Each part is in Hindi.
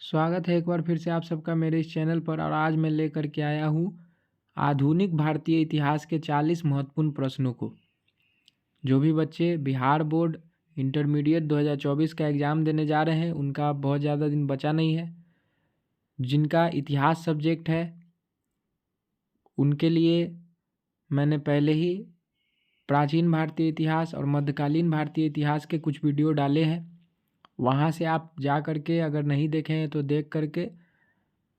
स्वागत है एक बार फिर से आप सबका मेरे इस चैनल पर। और आज मैं लेकर के आया हूँ आधुनिक भारतीय इतिहास के 40 महत्वपूर्ण प्रश्नों को। जो भी बच्चे बिहार बोर्ड इंटरमीडिएट 2024 का एग्ज़ाम देने जा रहे हैं उनका बहुत ज़्यादा दिन बचा नहीं है। जिनका इतिहास सब्जेक्ट है उनके लिए मैंने पहले ही प्राचीन भारतीय इतिहास और मध्यकालीन भारतीय इतिहास के कुछ वीडियो डाले हैं। वहाँ से आप जा कर के अगर नहीं देखे हैं तो देख करके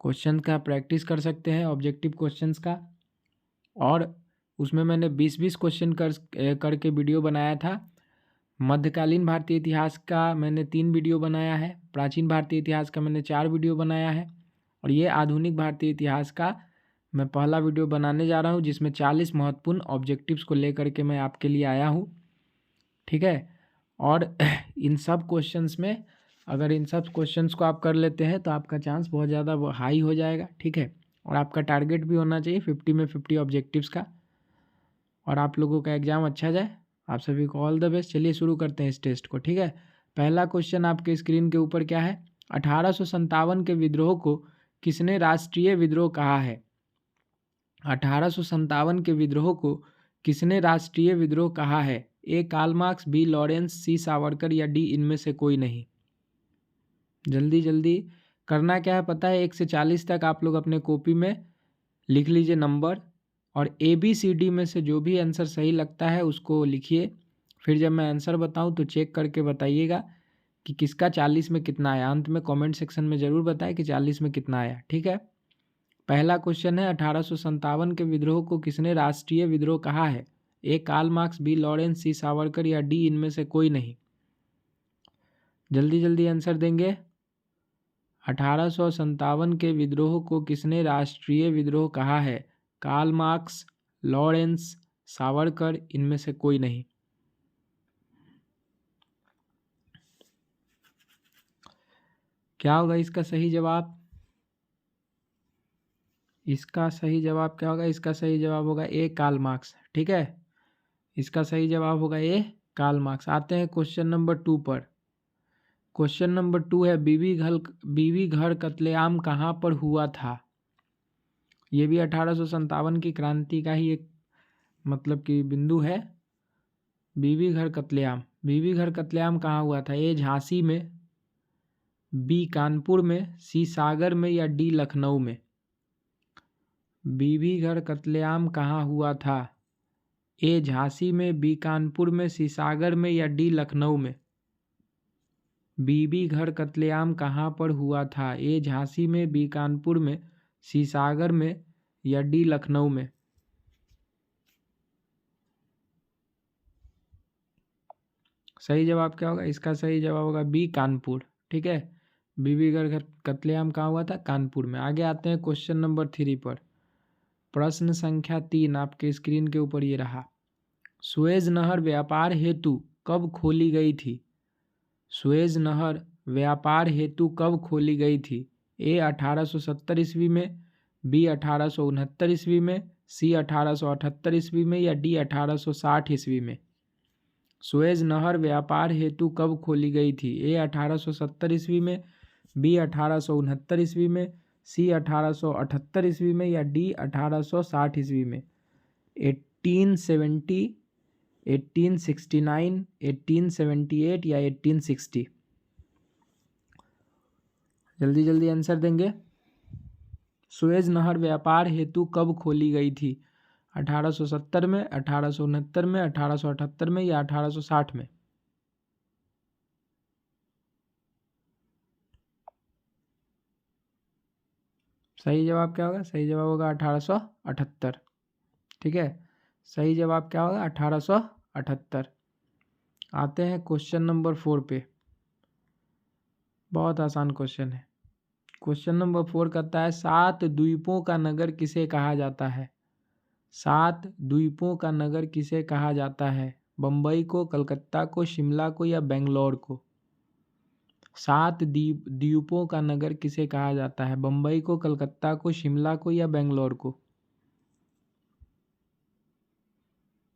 क्वेश्चन का प्रैक्टिस कर सकते हैं, ऑब्जेक्टिव क्वेश्चंस का। और उसमें मैंने 20-20 क्वेश्चन करके वीडियो बनाया था। मध्यकालीन भारतीय इतिहास का मैंने 3 वीडियो बनाया है, प्राचीन भारतीय इतिहास का मैंने 4 वीडियो बनाया है, और ये आधुनिक भारतीय इतिहास का मैं पहला वीडियो बनाने जा रहा हूँ जिसमें 40 महत्वपूर्ण ऑब्जेक्टिव्स को लेकर के मैं आपके लिए आया हूँ। ठीक है। और इन सब क्वेश्चंस में अगर इन सब क्वेश्चंस को आप कर लेते हैं तो आपका चांस बहुत ज़्यादा हाई हो जाएगा। ठीक है। और आपका टारगेट भी होना चाहिए 50 में 50 ऑब्जेक्टिव्स का, और आप लोगों का एग्ज़ाम अच्छा जाए। आप सभी को ऑल द बेस्ट। चलिए शुरू करते हैं इस टेस्ट को। ठीक है। पहला क्वेश्चन आपके स्क्रीन के ऊपर क्या है? 1857 के विद्रोह को किसने राष्ट्रीय विद्रोह कहा है? 1857 के विद्रोह को किसने राष्ट्रीय विद्रोह कहा है? A Karl Marx, B Lawrence, सी सावरकर या डी इनमें से कोई नहीं। जल्दी जल्दी करना क्या है पता है? 1 से 40 तक आप लोग अपने कॉपी में लिख लीजिए नंबर, और ABCD में से जो भी आंसर सही लगता है उसको लिखिए। फिर जब मैं आंसर बताऊं तो चेक करके बताइएगा कि किसका 40 में कितना आया। अंत में कमेंट सेक्शन में ज़रूर बताएं कि 40 में कितना आया। ठीक है। पहला क्वेश्चन है 1857 के विद्रोह को किसने राष्ट्रीय विद्रोह कहा है? A Karl Marx, B Lawrence, सी सावरकर या डी इनमें से कोई नहीं। जल्दी जल्दी आंसर देंगे। 1857 के विद्रोह को किसने राष्ट्रीय विद्रोह कहा है? कार्ल मार्क्स, लॉरेंस, सावरकर, इनमें से कोई नहीं। क्या होगा इसका सही जवाब? इसका सही जवाब क्या होगा? इसका सही जवाब होगा ए कार्ल मार्क्स। ठीक है। इसका सही जवाब होगा ए कार्ल मार्क्स। आते हैं क्वेश्चन नंबर 2 पर। क्वेश्चन नंबर 2 है बीबी घर कत्लेआम कहाँ पर हुआ था? ये भी 1857 की क्रांति का ही एक मतलब कि बिंदु है। बीबी घर कत्लेआम कहाँ हुआ था? ए झांसी में, बी कानपुर में, सी सागर में या डी लखनऊ में। बीबी घर कत्लेआम कहाँ हुआ था? ए झांसी में, बी कानपुर में, सी सागर में या डी लखनऊ में। बीबी घर कत्लेआम कहाँ पर हुआ था? ए झांसी में, बी कानपुर में, सी सागर में या डी लखनऊ में। सही जवाब क्या होगा? इसका सही जवाब होगा बी कानपुर। ठीक है। बीबी घर कत्लेआम कहाँ हुआ था? कानपुर में। आगे आते हैं क्वेश्चन नंबर 3 पर। प्रश्न संख्या 3 आपके स्क्रीन के ऊपर ये रहा। सुएज नहर व्यापार हेतु कब खोली गई थी? सुएज नहर व्यापार हेतु कब खोली गई थी? ए 1870 ईस्वी में, बी 1869 ईस्वी में, सी 1878 ईस्वी में या डी 1860 ईस्वी में। सुएज नहर व्यापार हेतु कब खोली गई थी? ए 1870 ईस्वी में, बी 1869 ईस्वी में, सी 1878 ईस्वी में या डी 1860 ईस्वी में। 1870, 1869, 1878 या 1860। जल्दी जल्दी आंसर देंगे। सुएज नहर व्यापार हेतु कब खोली गई थी? 1870 में, 1869 में, 1878 में या 1860 में। सही जवाब क्या होगा? सही जवाब होगा 1878। ठीक है। सही जवाब क्या होगा? 1878। आते हैं क्वेश्चन नंबर 4 पे। बहुत आसान क्वेश्चन है। क्वेश्चन नंबर 4 कहता है 7 द्वीपों का नगर किसे कहा जाता है? 7 द्वीपों का नगर किसे कहा जाता है? बम्बई को, कलकत्ता को, शिमला को या बेंगलोर को। 7 द्वीपों का नगर किसे कहा जाता है? बम्बई को, कलकत्ता को, शिमला को या बेंगलोर को।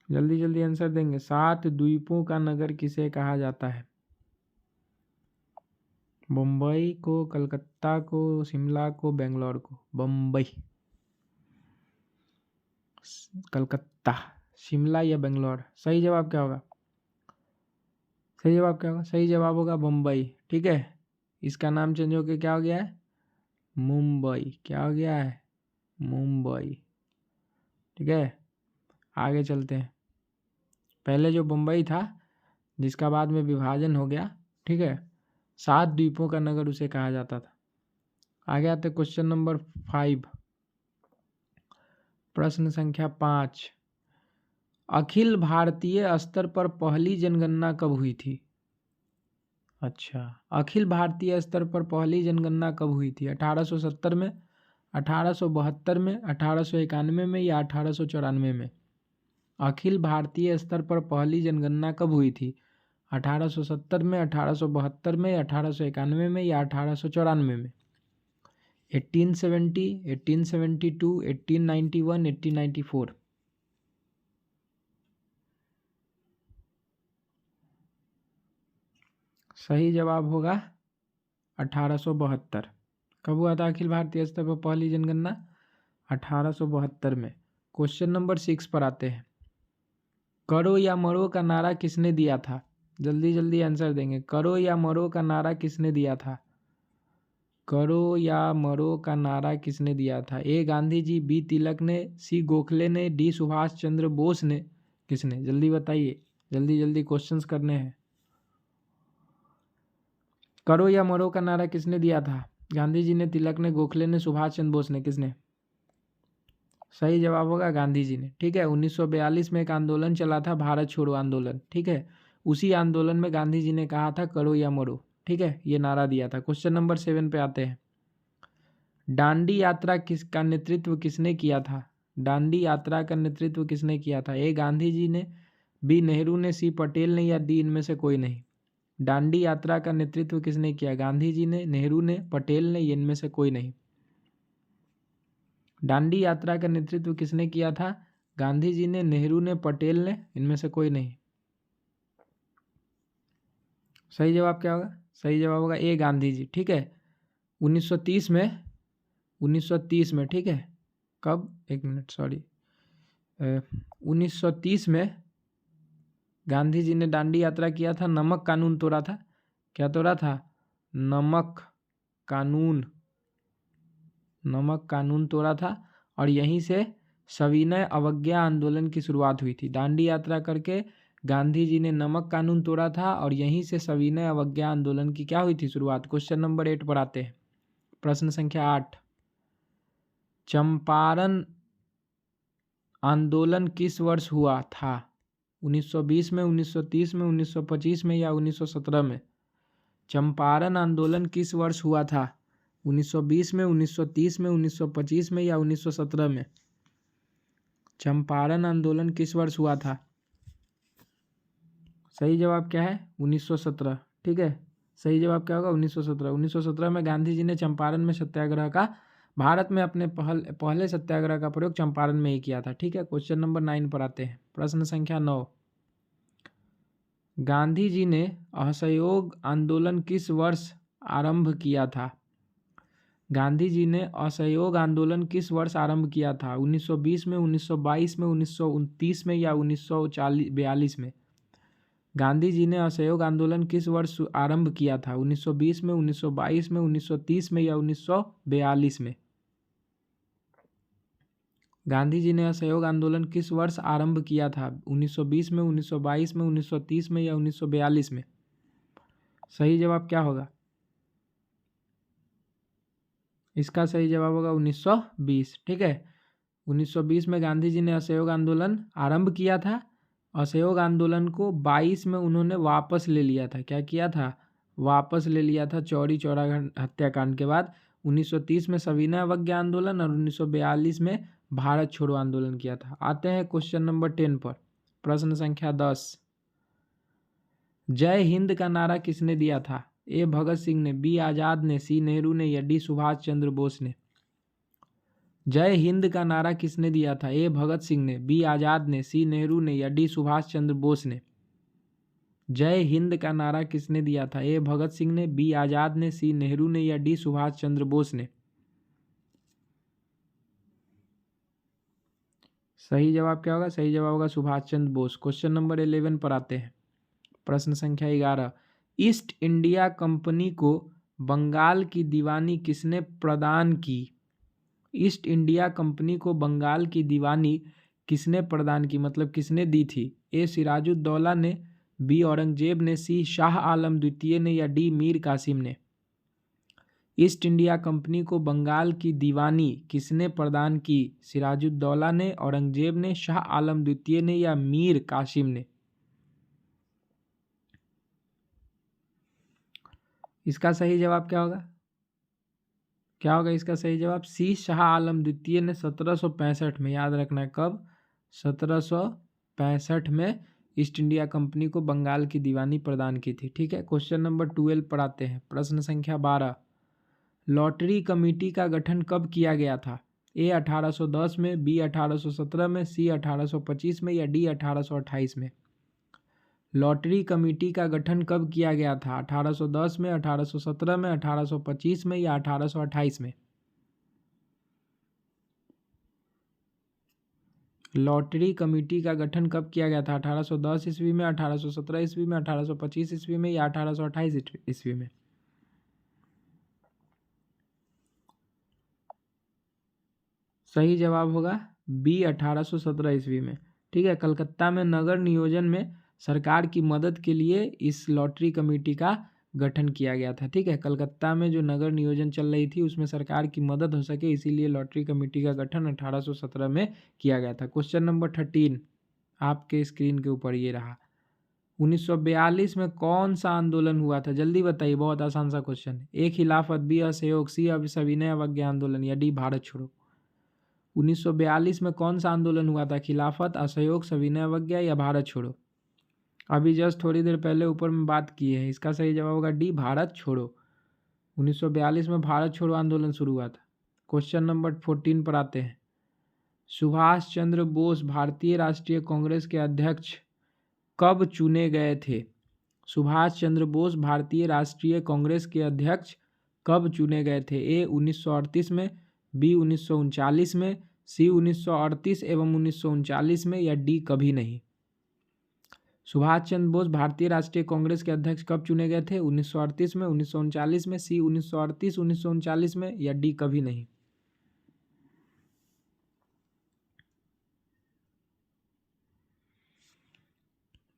जल्दी जल्दी आंसर देंगे। 7 द्वीपों का नगर किसे कहा जाता है? मुंबई को, कलकत्ता को, शिमला को, बेंगलोर को। बम्बई, कलकत्ता, शिमला या बेंगलोर। सही जवाब क्या होगा? सही जवाब क्या होगा? सही जवाब होगा मुंबई। ठीक है, इसका नाम चेंज होकर क्या हो गया है? मुंबई। क्या हो गया है? मुंबई। ठीक है, आगे चलते हैं। पहले जो मुंबई था, जिसका बाद में विभाजन हो गया, ठीक है, 7 द्वीपों का नगर उसे कहा जाता था। आगे आते क्वेश्चन नंबर 5, प्रश्न संख्या 5। अखिल भारतीय स्तर पर पहली जनगणना कब हुई थी? अच्छा, अखिल भारतीय स्तर पर पहली जनगणना कब हुई थी? 1870 में, 1872 में, 1891 में या 1894 में? अखिल भारतीय स्तर पर पहली जनगणना कब हुई थी? 1870 में, 1872 में, 1891 में या 1894 में? 1870, 1872, 1891, 1894। सही जवाब होगा 1872। कब हुआ था अखिल भारतीय स्तर पर पहली जनगणना? 1872 में। क्वेश्चन नंबर 6 पर आते हैं। करो या मरो का नारा किसने दिया था? जल्दी जल्दी आंसर देंगे। करो या मरो का नारा किसने दिया था? करो या मरो का नारा किसने दिया था? ए गांधी जी, बी तिलक ने, सी गोखले ने, डी सुभाष चंद्र बोस ने, किसने? जल्दी बताइए, जल्दी जल्दी क्वेश्चंस करने हैं। करो या मरो का नारा किसने दिया था? गांधी जी ने, तिलक ने, गोखले ने, सुभाष चंद्र बोस ने, किसने? सही जवाब होगा गांधी जी ने। ठीक है, 1942 में एक आंदोलन चला था, भारत छोड़ो आंदोलन। ठीक है, उसी आंदोलन में गांधी जी ने कहा था करो या मरो। ठीक है, ये नारा दिया था। क्वेश्चन नंबर 7 पे आते हैं। दांडी यात्रा किसका नेतृत्व किसने किया था? दांडी यात्रा का नेतृत्व किसने किया था? ए गांधी जी ने, बी नेहरू ने, सी पटेल ने या डी इनमें से कोई नहीं? दांडी यात्रा का नेतृत्व किसने किया? गांधी जी ने, नेहरू ने, पटेल ने, इनमें से कोई नहीं? दांडी यात्रा का नेतृत्व किसने किया था? गांधी जी ने, नेहरू ने, पटेल ने, इनमें से कोई नहीं? सही जवाब क्या होगा? सही जवाब होगा ए गांधी जी। ठीक है, 1930 में, 1930 में, ठीक है, कब, एक मिनट सॉरी, 1930 में गांधी जी ने दांडी यात्रा किया था, नमक कानून तोड़ा था। क्या तोड़ा था? नमक कानून, नमक कानून तोड़ा था। और यहीं से सविनय अवज्ञा आंदोलन की शुरुआत हुई थी। दांडी यात्रा करके गांधी जी ने नमक कानून तोड़ा था और यहीं से सविनय अवज्ञा आंदोलन की क्या हुई थी? शुरुआत। क्वेश्चन नंबर 8 पर आते हैं। प्रश्न संख्या 8, चंपारण आंदोलन किस वर्ष हुआ था? 1920 में, 1930 में, 1925 में या 1917 में? चंपारण आंदोलन किस वर्ष हुआ था? 1920 में, 1930 में, 1925 में या 1917 में? चंपारण आंदोलन किस वर्ष हुआ था? सही जवाब क्या है? 1917। ठीक है, सही जवाब क्या होगा? 1917। 1917 में गांधी जी ने चंपारण में सत्याग्रह का, भारत में अपने पहले सत्याग्रह का प्रयोग चंपारण में ही किया था। ठीक है, क्वेश्चन नंबर 9 पर आते हैं। प्रश्न संख्या 9, गांधी जी ने असहयोग आंदोलन किस वर्ष आरंभ किया था? गांधी जी ने असहयोग आंदोलन किस वर्ष आरंभ किया था? 1920 में, 1922 में, 1929 में या 1942 में? गांधी जी ने असहयोग आंदोलन किस वर्ष आरंभ किया था? 1920 में, 1922 में, 1930 में या 1942 में? गांधी जी ने असहयोग आंदोलन किस वर्ष आरंभ किया था? 1920 में, 1922 में, 1930 में या 1942 में? सही जवाब क्या होगा? इसका सही जवाब होगा 1920। ठीक है, 1920 में गांधी जी ने असहयोग आंदोलन आरंभ किया था। असहयोग आंदोलन को 22 में उन्होंने वापस ले लिया था। क्या किया था? वापस ले लिया था चौरी चौरा हत्याकांड के बाद। 1930 में सविनय अवज्ञा आंदोलन और 1942 में भारत छोड़ो आंदोलन किया था। आते हैं क्वेश्चन नंबर 10 पर। प्रश्न संख्या 10, जय हिंद का नारा किसने दिया था? ए भगत सिंह ने, बी आजाद ने, सी नेहरू ने या डी सुभाष चंद्र बोस ने? जय हिंद का नारा किसने दिया था? ए भगत सिंह ने, बी आजाद ने, सी नेहरू ने या डी सुभाष चंद्र बोस ने? जय हिंद का नारा किसने दिया था? ए भगत सिंह ने, बी आजाद ने, सी नेहरू ने या डी सुभाष चंद्र बोस ने? सही जवाब क्या होगा? सही जवाब होगा सुभाष चंद्र बोस। क्वेश्चन नंबर 11 पर आते हैं। प्रश्न संख्या 11। ईस्ट इंडिया कंपनी को बंगाल की दीवानी किसने प्रदान की? ईस्ट इंडिया कंपनी को बंगाल की दीवानी किसने प्रदान की, मतलब किसने दी थी? ए सिराजुद्दौला ने, बी औरंगजेब ने, सी शाह आलम द्वितीय ने या डी मीर कासिम ने? ईस्ट इंडिया कंपनी को बंगाल की दीवानी किसने प्रदान की? सिराजुद्दौला ने, औरंगजेब ने, शाह आलम द्वितीय ने या मीर कासिम ने? इसका सही जवाब क्या होगा? क्या होगा इसका सही जवाब? सी शाह आलम द्वितीय ने 1765 में, याद रखना है कब, 1765 में ईस्ट इंडिया कंपनी को बंगाल की दीवानी प्रदान की थी। ठीक है, क्वेश्चन नंबर 12 पर आते हैं। प्रश्न संख्या 12। लॉटरी कमेटी का गठन कब किया गया था? ए 1810 में, बी 1817 में, सी 1825 में या डी 1828 में? लॉटरी कमेटी का गठन कब किया गया था? 1810 में, 1817 में, 1825 में या 1828 में? लॉटरी कमेटी का गठन कब किया गया था? 1810 ईस्वी में, 1817 ईस्वी में, 1825 ईस्वी में या 1828 ईस्वी में? सही जवाब होगा बी 1817 ईस्वी में। ठीक है, कलकत्ता में नगर नियोजन में सरकार की मदद के लिए इस लॉटरी कमेटी का गठन किया गया था। ठीक है, कलकत्ता में जो नगर नियोजन चल रही थी उसमें सरकार की मदद हो सके इसीलिए लॉटरी कमेटी का गठन 1817 में किया गया था। क्वेश्चन नंबर 13 आपके स्क्रीन के ऊपर ये रहा। 1942 में कौन सा आंदोलन हुआ था? जल्दी बताइए, बहुत आसान सा क्वेश्चन है। ए खिलाफत, बी असहयोग, सी सविनय अवज्ञा आंदोलन या डी भारत छोड़ो? 1942 में कौन सा आंदोलन हुआ था? खिलाफत, असहयोग, सविनय अवज्ञा या भारत छोड़ो? अभी जस्ट थोड़ी देर पहले ऊपर में बात की है, इसका सही जवाब होगा डी भारत छोड़ो। 1942 में भारत छोड़ो आंदोलन शुरू हुआ था। क्वेश्चन नंबर 14 पर आते हैं। सुभाष चंद्र बोस भारतीय राष्ट्रीय कांग्रेस के अध्यक्ष कब चुने गए थे? सुभाष चंद्र बोस भारतीय राष्ट्रीय कांग्रेस के अध्यक्ष कब चुने गए थे? ए 1938 में, बी 1939 में, सी 1938 एवं 1939 में या डी कभी नहीं? सुभाष चंद्र बोस भारतीय राष्ट्रीय कांग्रेस के अध्यक्ष कब चुने गए थे? 1938 में, 1939 में, सी 1938 1939 में या डी कभी नहीं?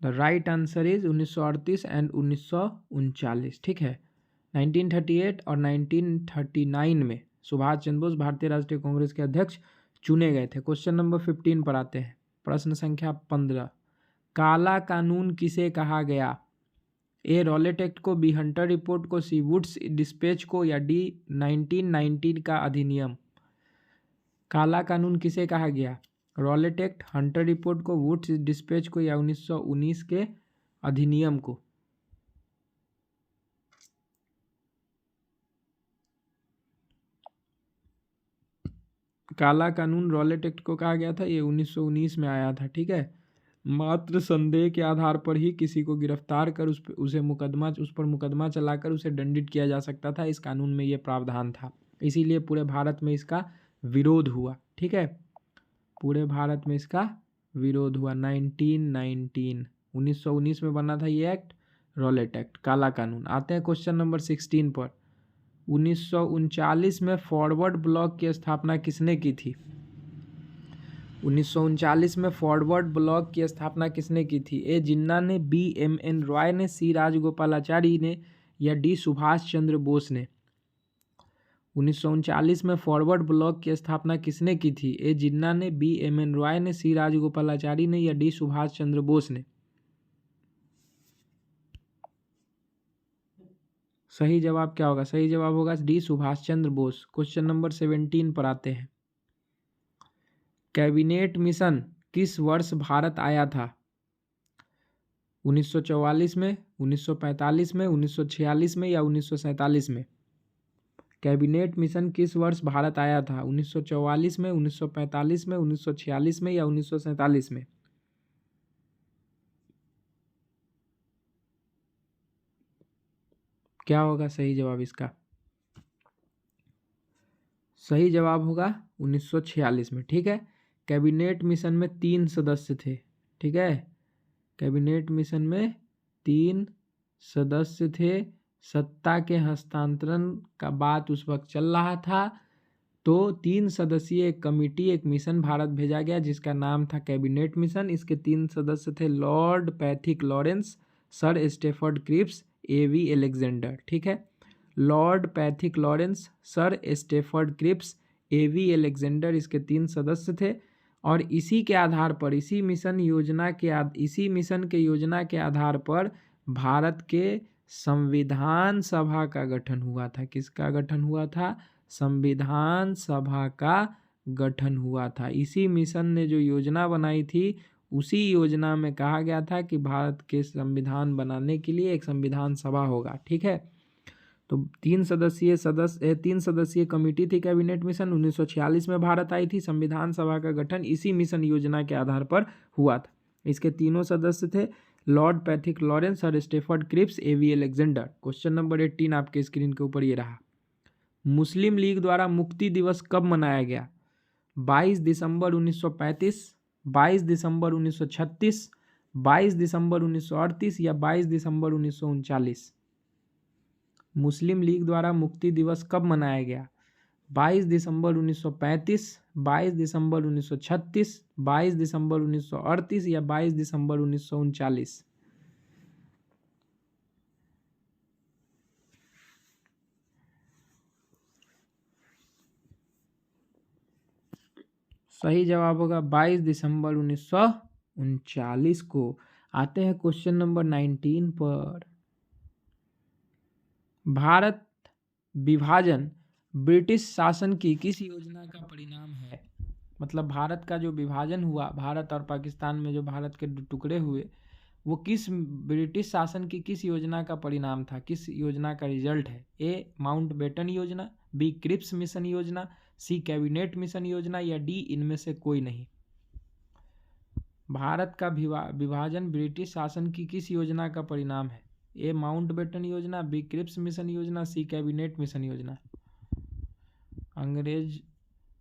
The right answer is 1938 and 1939। ठीक है, 1938 और 1939 में सुभाष चंद्र बोस भारतीय राष्ट्रीय कांग्रेस के अध्यक्ष चुने गए थे। क्वेश्चन नंबर 15 पर आते हैं। प्रश्न संख्या 15। काला कानून किसे कहा गया? ए रॉलेट एक्ट को, बी हंटर रिपोर्ट को, सी वुड्स डिस्पैच को या डी 1919 का अधिनियम? काला कानून किसे कहा गया? रॉलेट एक्ट, हंटर रिपोर्ट को, वुड्स डिस्पैच को या 1919 के अधिनियम को? काला कानून रॉलेट एक्ट को कहा गया था, ये 1919 में आया था। ठीक है, मात्र संदेह के आधार पर ही किसी को गिरफ्तार कर उस पर मुकदमा चलाकर उसे दंडित किया जा सकता था। इस कानून में ये प्रावधान था, इसीलिए पूरे भारत में इसका विरोध हुआ। ठीक है, पूरे भारत में इसका विरोध हुआ। 1919 में बना था ये एक्ट, रॉलेट एक्ट, काला कानून। आते हैं क्वेश्चन नंबर 16 पर। 1939 में फॉरवर्ड ब्लॉक की स्थापना किसने की थी? 1939 में फॉरवर्ड ब्लॉक की स्थापना किसने की थी? ए जिन्ना ने, बी एम.एन. रॉय ने, सी राजगोपालाचारी ने या डी सुभाष चंद्र बोस ने? 1939 में फॉरवर्ड ब्लॉक की स्थापना किसने की थी? ए जिन्ना ने, बी एम.एन. रॉय ने, सी राजगोपालाचारी ने या डी सुभाष चंद्र बोस ने? सही जवाब क्या होगा? सही जवाब होगा D Subhash Chandra Bose. Question number 17 पर आते हैं। कैबिनेट मिशन किस वर्ष भारत आया था? 1944 में, 1945 में, 1946 में या 1947 में? कैबिनेट मिशन किस वर्ष भारत आया था? 1944 में, 1945 में, 1946 में या 1947 में? क्या होगा सही जवाब इसका? सही जवाब होगा 1946 में। ठीक है, कैबिनेट मिशन में 3 सदस्य थे। ठीक है, कैबिनेट मिशन में 3 सदस्य थे। सत्ता के हस्तांतरण का बात उस वक्त चल रहा था, तो 3 सदस्यीय एक कमिटी, एक मिशन भारत भेजा गया जिसका नाम था कैबिनेट मिशन। इसके 3 सदस्य थे Lord Pethick Lawrence, sir Stafford Cripps, A V Alexander. ठीक है, Lord Pethick Lawrence, sir Stafford Cripps, A V Alexander इसके 3 सदस्य थे। और इसी के आधार पर, इसी मिशन के योजना के आधार पर भारत के संविधान सभा का गठन हुआ था। किसका गठन हुआ था? संविधान सभा का गठन हुआ था। इसी मिशन ने जो योजना बनाई थी, उसी योजना में कहा गया था कि भारत के संविधान बनाने के लिए एक संविधान सभा होगा। ठीक है, तो 3 सदस्यीय कमेटी थी कैबिनेट मिशन। 1946 में भारत आई थी। संविधान सभा का गठन इसी मिशन योजना के आधार पर हुआ था। इसके तीनों सदस्य थे Lord Pethick Lawrence, sir Stafford Cripps, A V Alexander. Question number 18 आपके स्क्रीन के ऊपर ये रहा। मुस्लिम लीग द्वारा मुक्ति दिवस कब मनाया गया? 22 दिसंबर 1935, 22 दिसंबर 1936, 22 दिसंबर 1938 या 22 दिसंबर 1939? मुस्लिम लीग द्वारा मुक्ति दिवस कब मनाया गया? 22 दिसंबर 1935, 22 दिसंबर 1936, 22 दिसंबर 1938 या 22 दिसंबर 1939? सही जवाब होगा 22 दिसंबर 1939 को। आते हैं क्वेश्चन नंबर 19 पर। भारत विभाजन ब्रिटिश शासन की किस योजना का परिणाम है? मतलब भारत का जो विभाजन हुआ, भारत और पाकिस्तान में जो भारत के टुकड़े हुए, वो किस ब्रिटिश शासन की किस योजना का परिणाम था? किस योजना का रिजल्ट है? ए माउंटबेटन योजना, बी क्रिप्स मिशन योजना, सी कैबिनेट मिशन योजना या डी इनमें से कोई नहीं? भारत का विभाजन ब्रिटिश शासन की किस योजना का परिणाम है? ए माउंटबेटन योजना, बी क्रिप्स मिशन योजना, सी कैबिनेट मिशन योजना। अंग्रेज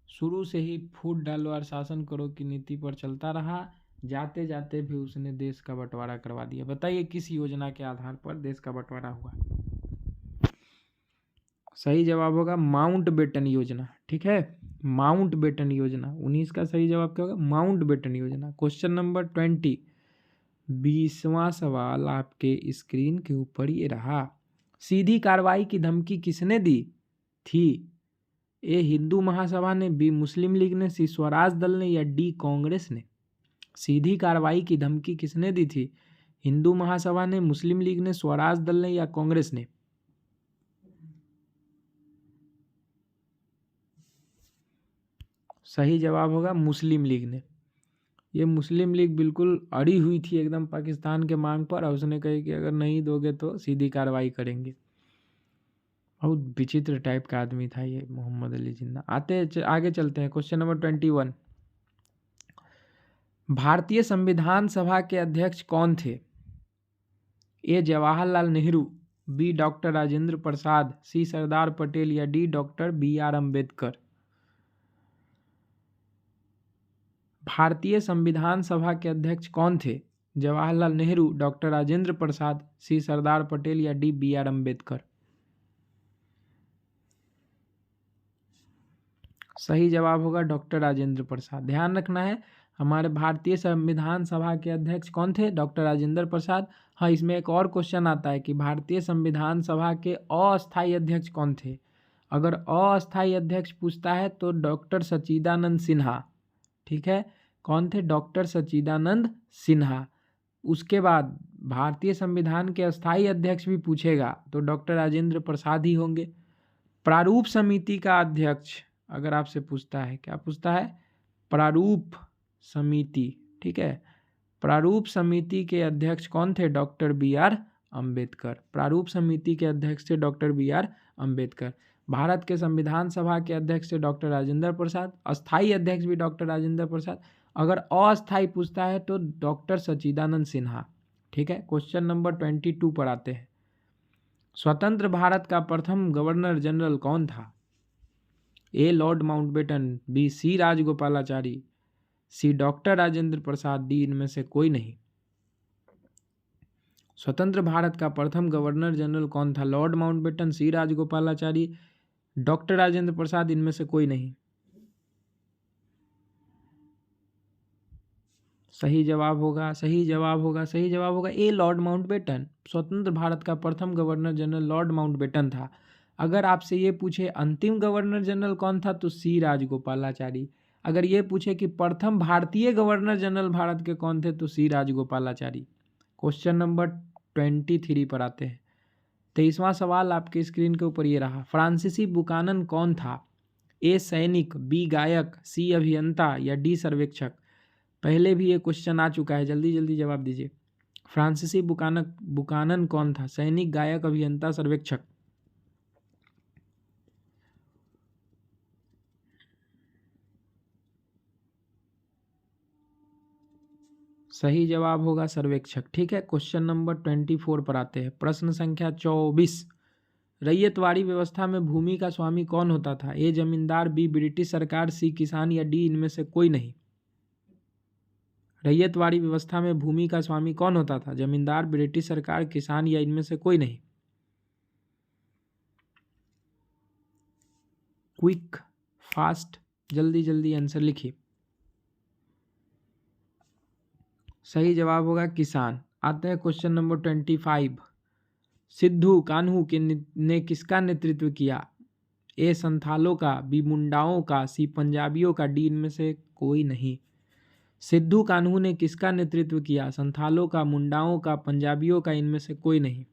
शुरू से ही फूट डालो और शासन करो की नीति पर चलता रहा, जाते जाते भी उसने देश का बंटवारा करवा दिया। बताइए किस योजना के आधार पर देश का बंटवारा हुआ? सही जवाब होगा माउंटबेटन योजना। ठीक है, माउंटबेटन योजना। 19 का सही जवाब क्या होगा? माउंटबेटन योजना। क्वेश्चन नंबर 20, 20वां सवाल आपके स्क्रीन के ऊपर ये रहा। सीधी कार्रवाई की धमकी किसने दी थी? ए हिंदू महासभा ने, बी मुस्लिम लीग ने, सी स्वराज दल ने या डी कांग्रेस ने? सीधी कार्रवाई की धमकी किसने दी थी? हिंदू महासभा ने, मुस्लिम लीग ने, स्वराज दल ने या कांग्रेस ने? सही जवाब होगा मुस्लिम लीग ने। ये मुस्लिम लीग बिल्कुल अड़ी हुई थी एकदम पाकिस्तान के मांग पर, और उसने कही कि अगर नहीं दोगे तो सीधी कार्रवाई करेंगे। बहुत विचित्र टाइप का आदमी था ये मोहम्मद अली जिन्ना। आगे चलते हैं। क्वेश्चन नंबर 21, भारतीय संविधान सभा के अध्यक्ष कौन थे? ए जवाहरलाल नेहरू, बी डॉक्टर राजेंद्र प्रसाद, सी सरदार पटेल या डी डॉक्टर BR अम्बेडकर? भारतीय संविधान सभा के अध्यक्ष कौन थे? जवाहरलाल नेहरू, डॉक्टर राजेंद्र प्रसाद, सी सरदार पटेल या डी BR अम्बेडकर? सही जवाब होगा डॉक्टर राजेंद्र प्रसाद। ध्यान रखना है, हमारे भारतीय संविधान सभा के अध्यक्ष कौन थे? डॉक्टर राजेंद्र प्रसाद। हाँ, इसमें एक और क्वेश्चन आता है कि भारतीय संविधान सभा के अस्थायी अध्यक्ष कौन थे? अगर अस्थायी अध्यक्ष पूछता है तो डॉक्टर सच्चिदानंद सिन्हा। ठीक है, कौन थे? डॉक्टर सच्चिदानंद सिन्हा। उसके बाद भारतीय संविधान के अस्थायी अध्यक्ष भी पूछेगा तो डॉक्टर राजेंद्र प्रसाद ही होंगे। प्रारूप समिति का अध्यक्ष अगर आपसे पूछता है, क्या पूछता है? प्रारूप समिति। ठीक है, प्रारूप समिति के अध्यक्ष कौन थे? Doctor BR Ambedkar. प्रारूप समिति के अध्यक्ष थे डॉक्टर BR अम्बेडकर। भारत के संविधान सभा के अध्यक्ष थे डॉक्टर राजेंद्र प्रसाद। अस्थायी अध्यक्ष भी डॉक्टर राजेंद्र प्रसाद। अगर अस्थायी पूछता है तो डॉक्टर सच्चिदानंद सिन्हा। ठीक है, क्वेश्चन नंबर 22 पर आते हैं। स्वतंत्र भारत का प्रथम गवर्नर जनरल कौन था? A lord Mountbatten, B C Rajagopalachari, C doctor Rajendra Prasad, D इनमें से कोई नहीं। स्वतंत्र भारत का प्रथम गवर्नर जनरल कौन था? लॉर्ड माउंटबेटन, सी राजगोपालाचारी, डॉक्टर राजेंद्र प्रसाद, इनमें से कोई नहीं। सही जवाब होगा ए लॉर्ड माउंटबेटन। स्वतंत्र भारत का प्रथम गवर्नर जनरल लॉर्ड माउंटबेटन था। अगर आपसे ये पूछे अंतिम गवर्नर जनरल कौन था तो सी राजगोपालाचारी। अगर ये पूछे कि प्रथम भारतीय गवर्नर जनरल भारत के कौन थे तो सी राजगोपालाचारी। क्वेश्चन नंबर 23 पर आते हैं। 23वां सवाल आपके स्क्रीन के ऊपर ये रहा। फ्रांसीसी बुकानन कौन था? ए सैनिक, बी गायक, सी अभियंता या डी सर्वेक्षक। पहले भी ये क्वेश्चन आ चुका है, जल्दी जल्दी जवाब दीजिए। फ्रांसीसी बुकानन कौन था? सैनिक, गायक, अभियंता, सर्वेक्षक। सही जवाब होगा सर्वेक्षक। ठीक है, क्वेश्चन नंबर 24 पर आते हैं। प्रश्न संख्या 24। रैयतवाड़ी व्यवस्था में भूमि का स्वामी कौन होता था? ए जमींदार, बी ब्रिटिश सरकार, सी किसान या डी इनमें से कोई नहीं। रैयतवाड़ी व्यवस्था में भूमि का स्वामी कौन होता था? जमींदार, ब्रिटिश सरकार, किसान या इनमें से कोई नहीं। क्विक, फास्ट, जल्दी जल्दी आंसर लिखिए। सही जवाब होगा किसान। आते हैं क्वेश्चन नंबर 25। सिद्धू कान्हू ने किसका नेतृत्व किया? ए संथालों का, बी मुंडाओं का, सी पंजाबियों का, डी इनमें से कोई नहीं। सिद्धू कान्हू ने किसका नेतृत्व किया? संथालों का, मुंडाओं का, पंजाबियों का, इनमें से कोई नहीं।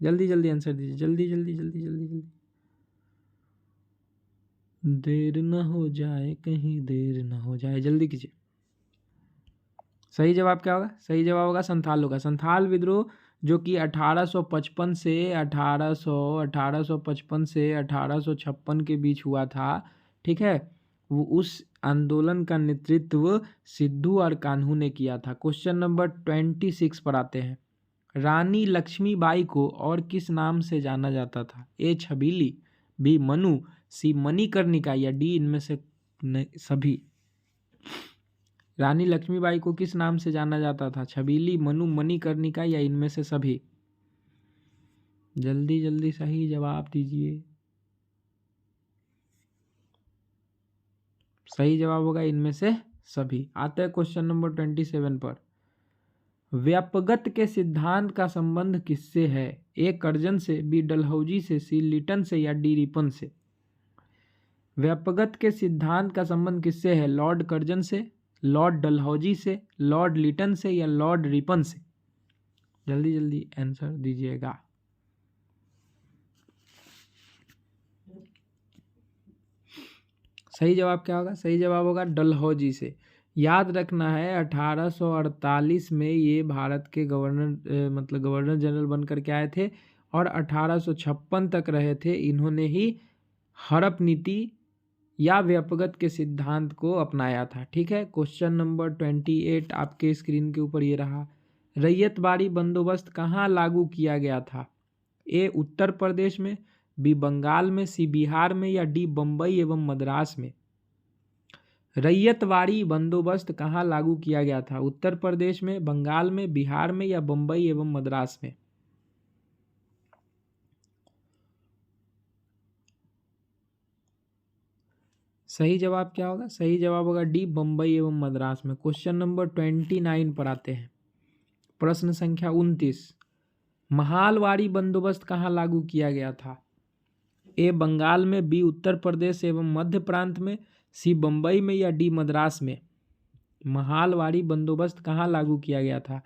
जल्दी जल्दी आंसर दीजिए, जल्दी जल्दी जल्दी जल्दी जल्दी। देर न हो जाए, कहीं देर न हो जाए, जल्दी कीजिए। सही जवाब क्या होगा? सही जवाब होगा संथालों का। संथाल विद्रोह जो कि 1855 से 1856 के बीच हुआ था, ठीक है, वो उस आंदोलन का नेतृत्व सिद्धू और कान्हू ने किया था। क्वेश्चन नंबर 26 पर आते हैं। रानी लक्ष्मीबाई को और किस नाम से जाना जाता था? ए छबीली, बी मनु, सी मणिकर्णिका या डी इनमें से सभी। रानी लक्ष्मीबाई को किस नाम से जाना जाता था? छबीली, मनु, मणिकर्णिका या इनमें से सभी। जल्दी जल्दी सही जवाब दीजिए। सही जवाब होगा इनमें से सभी। आते हैं क्वेश्चन नंबर 27 पर। व्यापगत के सिद्धांत का संबंध किससे है? ए कर्जन से, बी डलहौजी से, सी लिटन से या डी रिपन से। व्यापगत के सिद्धांत का संबंध किससे है? लॉर्ड कर्जन से, लॉर्ड डलहौजी से, लॉर्ड लिटन से या लॉर्ड रिपन से। जल्दी जल्दी आंसर दीजिएगा। सही जवाब क्या होगा? सही जवाब होगा डलहौजी से। याद रखना है 1848 में ये भारत के गवर्नर जनरल बनकर के आए थे और 1856 तक रहे थे। इन्होंने ही हड़प नीति या व्यापगत के सिद्धांत को अपनाया था। ठीक है, क्वेश्चन नंबर 28 आपके स्क्रीन के ऊपर ये रहा। रैयतवाड़ी बंदोबस्त कहाँ लागू किया गया था? ए उत्तर प्रदेश में, बी बंगाल में, सी बिहार में या डी बम्बई एवं मद्रास में। रैयतवाड़ी बंदोबस्त कहाँ लागू किया गया था? उत्तर प्रदेश में, बंगाल में, बिहार में या बम्बई एवं मद्रास में। सही जवाब क्या होगा? सही जवाब होगा डी बम्बई एवं मद्रास में। क्वेश्चन नंबर 29 पर आते हैं। प्रश्न संख्या 29। महालवाड़ी बंदोबस्त कहाँ लागू किया गया था? ए बंगाल में, बी उत्तर प्रदेश एवं मध्य प्रांत में, सी बम्बई में या डी मद्रास में। महालवाड़ी बंदोबस्त कहाँ लागू किया गया था?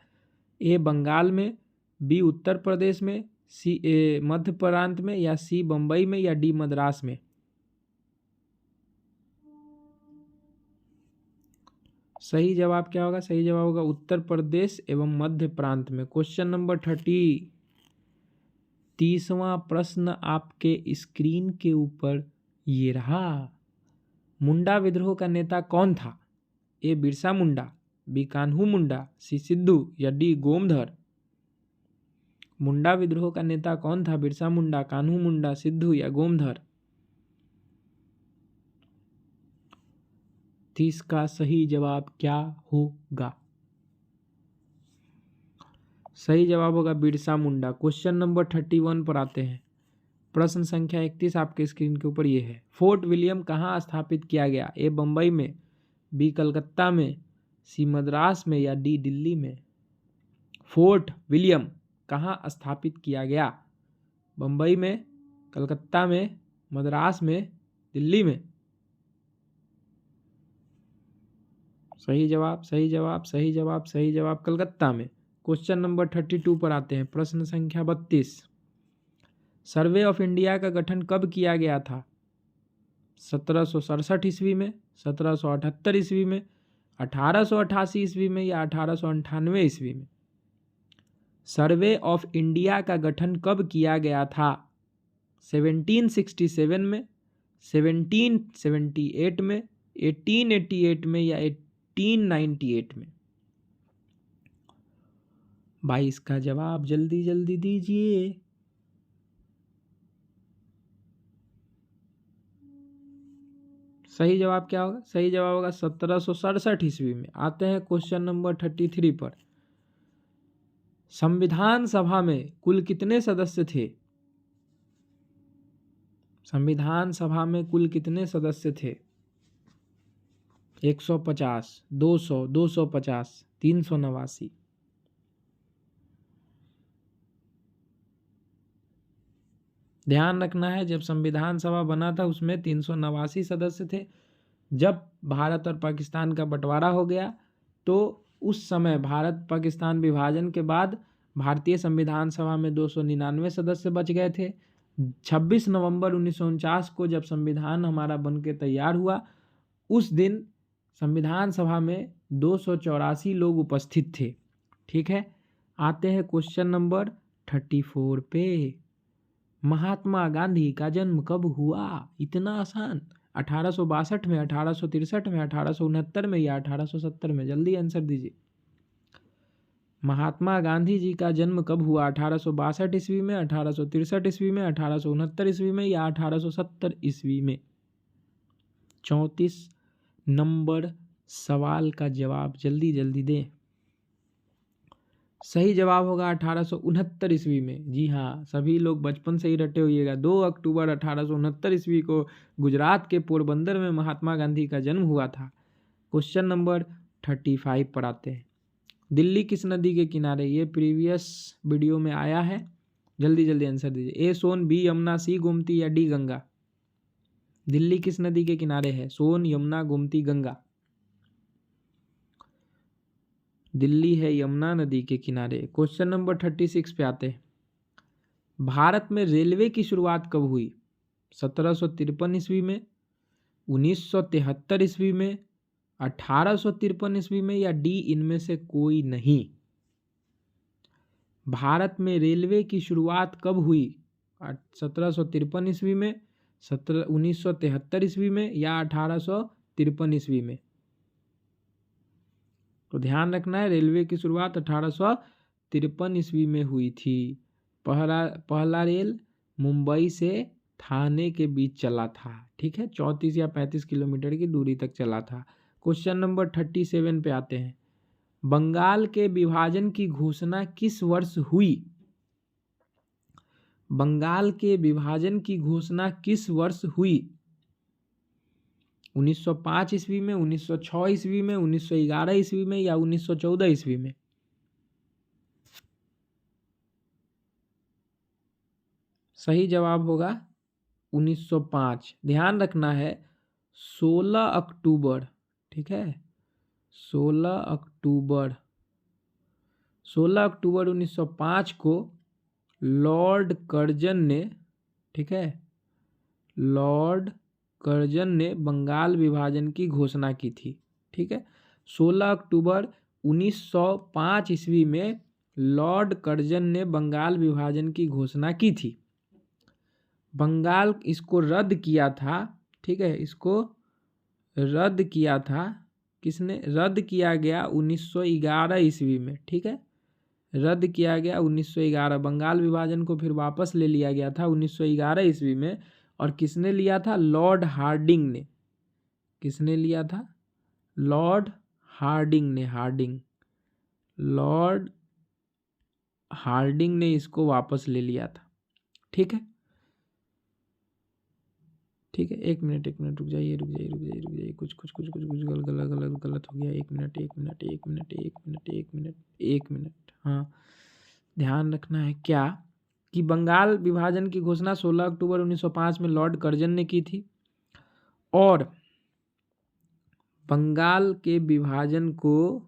ए बंगाल में, बी उत्तर प्रदेश में, सी मध्य प्रांत में या सी बम्बई में या डी मद्रास में। सही जवाब क्या होगा? सही जवाब होगा उत्तर प्रदेश एवं मध्य प्रांत में। क्वेश्चन नंबर 30वां प्रश्न आपके स्क्रीन के ऊपर ये रहा। मुंडा विद्रोह का नेता कौन था? ए बिरसा मुंडा, बी कान्हू मुंडा, सी सिद्धू या डी गोमधर। मुंडा विद्रोह का नेता कौन था? बिरसा मुंडा, कान्हू मुंडा, सिद्धू या गोमधर? 30 का सही जवाब क्या होगा? सही जवाब होगा बिरसा मुंडा। क्वेश्चन नंबर 31 पर आते हैं। प्रश्न संख्या 31 आपके स्क्रीन के ऊपर ये है। फोर्ट विलियम कहाँ स्थापित किया गया? ए बंबई में, बी कलकत्ता में, सी मद्रास में या डी दिल्ली में? फोर्ट विलियम कहाँ स्थापित किया गया? बंबई में, कलकत्ता में, मद्रास में, दिल्ली में? सही जवाब, सही जवाब, सही जवाब, सही जवाब, कलकत्ता में। क्वेश्चन नंबर 32 पर आते हैं। प्रश्न संख्या 32। सर्वे ऑफ इंडिया का गठन कब किया गया था? 1767 ईस्वी में, 1778 ईस्वी में, 1888 ईस्वी में या 1898 ईस्वी में? सर्वे ऑफ इंडिया का गठन कब किया गया था? 1767 में, 1778 में, 1888 में या 1898 में? 22 का जवाब जल्दी जल्दी दीजिए। सही जवाब क्या होगा? सही जवाब होगा 1767 ईस्वी में। आते हैं क्वेश्चन नंबर 33 पर। संविधान सभा में कुल कितने सदस्य थे? संविधान सभा में कुल कितने सदस्य थे? 150, 200, 250, 389? ध्यान रखना है, जब संविधान सभा बना था उसमें 389 सदस्य थे। जब भारत और पाकिस्तान का बंटवारा हो गया तो उस समय भारत पाकिस्तान विभाजन के बाद भारतीय संविधान सभा में 299 सदस्य बच गए थे। 26 नवंबर 1949 को जब संविधान हमारा बन के तैयार हुआ, उस दिन संविधान सभा में 284 लोग उपस्थित थे। ठीक है, आते हैं क्वेश्चन नंबर 34 पे। महात्मा गांधी का जन्म कब हुआ? इतना आसान। 1862 में, 1863 में, 1869 में या 1870 में? जल्दी आंसर दीजिए। महात्मा गांधी जी का जन्म कब हुआ? 1862 ईस्वी में, 1863 ईस्वी में, 1869 ईस्वी में या 1870 ईस्वी में? 34 नंबर सवाल का जवाब जल्दी जल्दी दें। सही जवाब होगा 1869 ईस्वी में। जी हाँ, सभी लोग बचपन से ही रटे होइएगा। 2 अक्टूबर 1869 ईस्वी को गुजरात के पोरबंदर में महात्मा गांधी का जन्म हुआ था। क्वेश्चन नंबर 35 पर आते हैं। दिल्ली किस नदी के किनारे? ये प्रीवियस वीडियो में आया है, जल्दी जल्दी आंसर दीजिए। ए सोन, बी यमुना, सी गोमती या डी गंगा? दिल्ली किस नदी के किनारे है? सोन, यमुना, गोमती, गंगा? दिल्ली है यमुना नदी के किनारे। क्वेश्चन नंबर 36 पे आते हैं। भारत में रेलवे की शुरुआत कब हुई? 1753 ईस्वी में, 1973 ईस्वी में, 1853 ईस्वी में या डी इनमें से कोई नहीं? भारत में रेलवे की शुरुआत कब हुई? 1753 ईस्वी में, 1973 ईस्वी में या 1853 ईस्वी में? तो ध्यान रखना है, रेलवे की शुरुआत 1853 ईस्वी में हुई थी। पहला रेल मुंबई से थाने के बीच चला था। ठीक है, 34 या 35 किलोमीटर की दूरी तक चला था। क्वेश्चन नंबर 37 पे आते हैं। बंगाल के विभाजन की घोषणा किस वर्ष हुई? बंगाल के विभाजन की घोषणा किस वर्ष हुई? 1905 ईस्वी में, 1906 ईस्वी में, 1911 ईस्वी में या 1914 ईस्वी में? सही जवाब होगा 1905। ध्यान रखना है 16 अक्टूबर, ठीक है, 16 अक्टूबर 1905 को लॉर्ड कर्जन ने, ठीक है, लॉर्ड कर्जन ने बंगाल विभाजन की घोषणा की थी। ठीक है, 16 अक्टूबर 1905 ईस्वी में लॉर्ड कर्जन ने बंगाल विभाजन की घोषणा की थी। बंगाल इसको रद्द किया था। ठीक है, इसको रद्द किया था किसने? रद्द किया गया 1911 ईस्वी में। ठीक है, रद्द किया गया 1911। बंगाल विभाजन को फिर वापस ले लिया गया था 1911 ईस्वी में। और किसने लिया था? लॉर्ड हार्डिंग ने। किसने लिया था? लॉर्ड हार्डिंग ने। लॉर्ड हार्डिंग ने इसको वापस ले लिया था। ठीक है, ठीक है। एक मिनट रुक जाइए। कुछ गलत हो गया। एक मिनट। हाँ, ध्यान रखना है क्या कि बंगाल विभाजन की घोषणा 16 अक्टूबर 1905 में लॉर्ड कर्जन ने की थी। और बंगाल के विभाजन को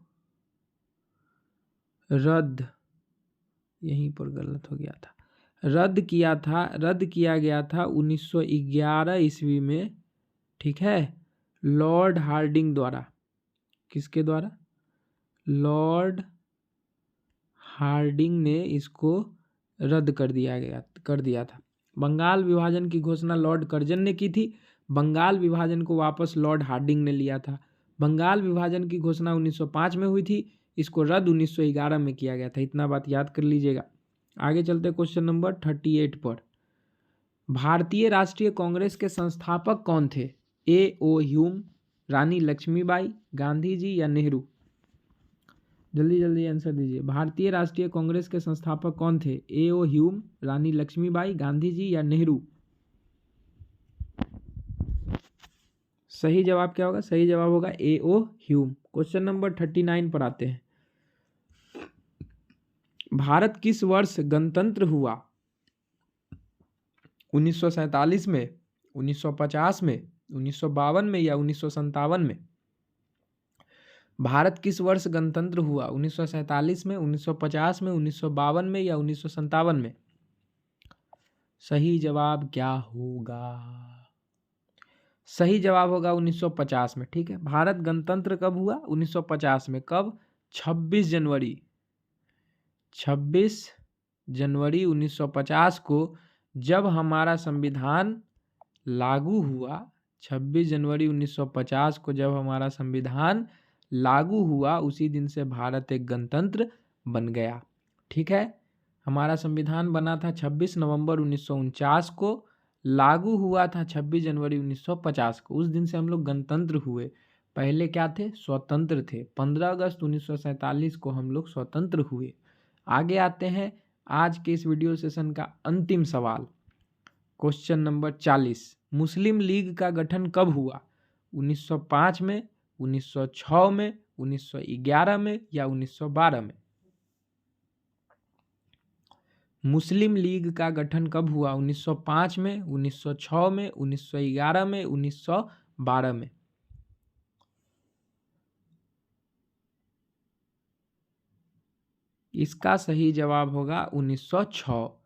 रद्द, यहीं पर गलत हो गया था, रद्द किया गया था 1911 ईस्वी में। ठीक है, लॉर्ड हार्डिंग द्वारा। किसके द्वारा? लॉर्ड हार्डिंग ने इसको रद्द कर दिया था। बंगाल विभाजन की घोषणा लॉर्ड कर्जन ने की थी। बंगाल विभाजन को वापस लॉर्ड हार्डिंग ने लिया था। बंगाल विभाजन की घोषणा 1905 में हुई थी, इसको रद्द 1911 में किया गया था। इतना बात याद कर लीजिएगा। आगे चलते क्वेश्चन नंबर 38 पर। भारतीय राष्ट्रीय कांग्रेस के संस्थापक कौन थे? A.O. ह्यूम, रानी लक्ष्मीबाई, गांधी जी या नेहरू? जल्दी आंसर दीजिए। भारतीय राष्ट्रीय कांग्रेस के संस्थापक कौन थे? A.O. ह्यूम, रानी लक्ष्मीबाई, गांधी जी या नेहरू? सही जवाब क्या होगा? सही जवाब होगा A.O. ह्यूम। क्वेश्चन नंबर 39 पर आते हैं। भारत किस वर्ष गणतंत्र हुआ? 1947 में, 1950 में, 1952 में या 1957 में? भारत किस वर्ष गणतंत्र हुआ? 1947 में, 1950 में, 1952 में या 1957 में? सही जवाब क्या होगा? सही जवाब होगा 1950 में। ठीक है, भारत गणतंत्र कब हुआ? 1950 में। कब? 26 जनवरी 1950 को जब हमारा संविधान लागू हुआ। 26 जनवरी 1950 को जब हमारा संविधान लागू हुआ, उसी दिन से भारत एक गणतंत्र बन गया। ठीक है, हमारा संविधान बना था 26 नवंबर 1949 को, लागू हुआ था 26 जनवरी 1950 को। उस दिन से हम लोग गणतंत्र हुए। पहले क्या थे? स्वतंत्र थे। 15 अगस्त 1947 को हम लोग स्वतंत्र हुए। आगे आते हैं आज के इस वीडियो सेशन का अंतिम सवाल, क्वेश्चन नंबर 40। मुस्लिम लीग का गठन कब हुआ? 1905 में, 1906 में, 1911 में या 1912 में? मुस्लिम लीग का गठन कब हुआ? 1905 में, 1906 में, 1911 में, 1912 में? इसका सही जवाब होगा 1906।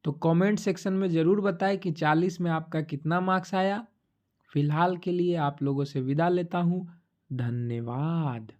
तो कमेंट सेक्शन में ज़रूर बताएं कि 40 में आपका कितना मार्क्स आया। फिलहाल के लिए आप लोगों से विदा लेता हूँ। धन्यवाद।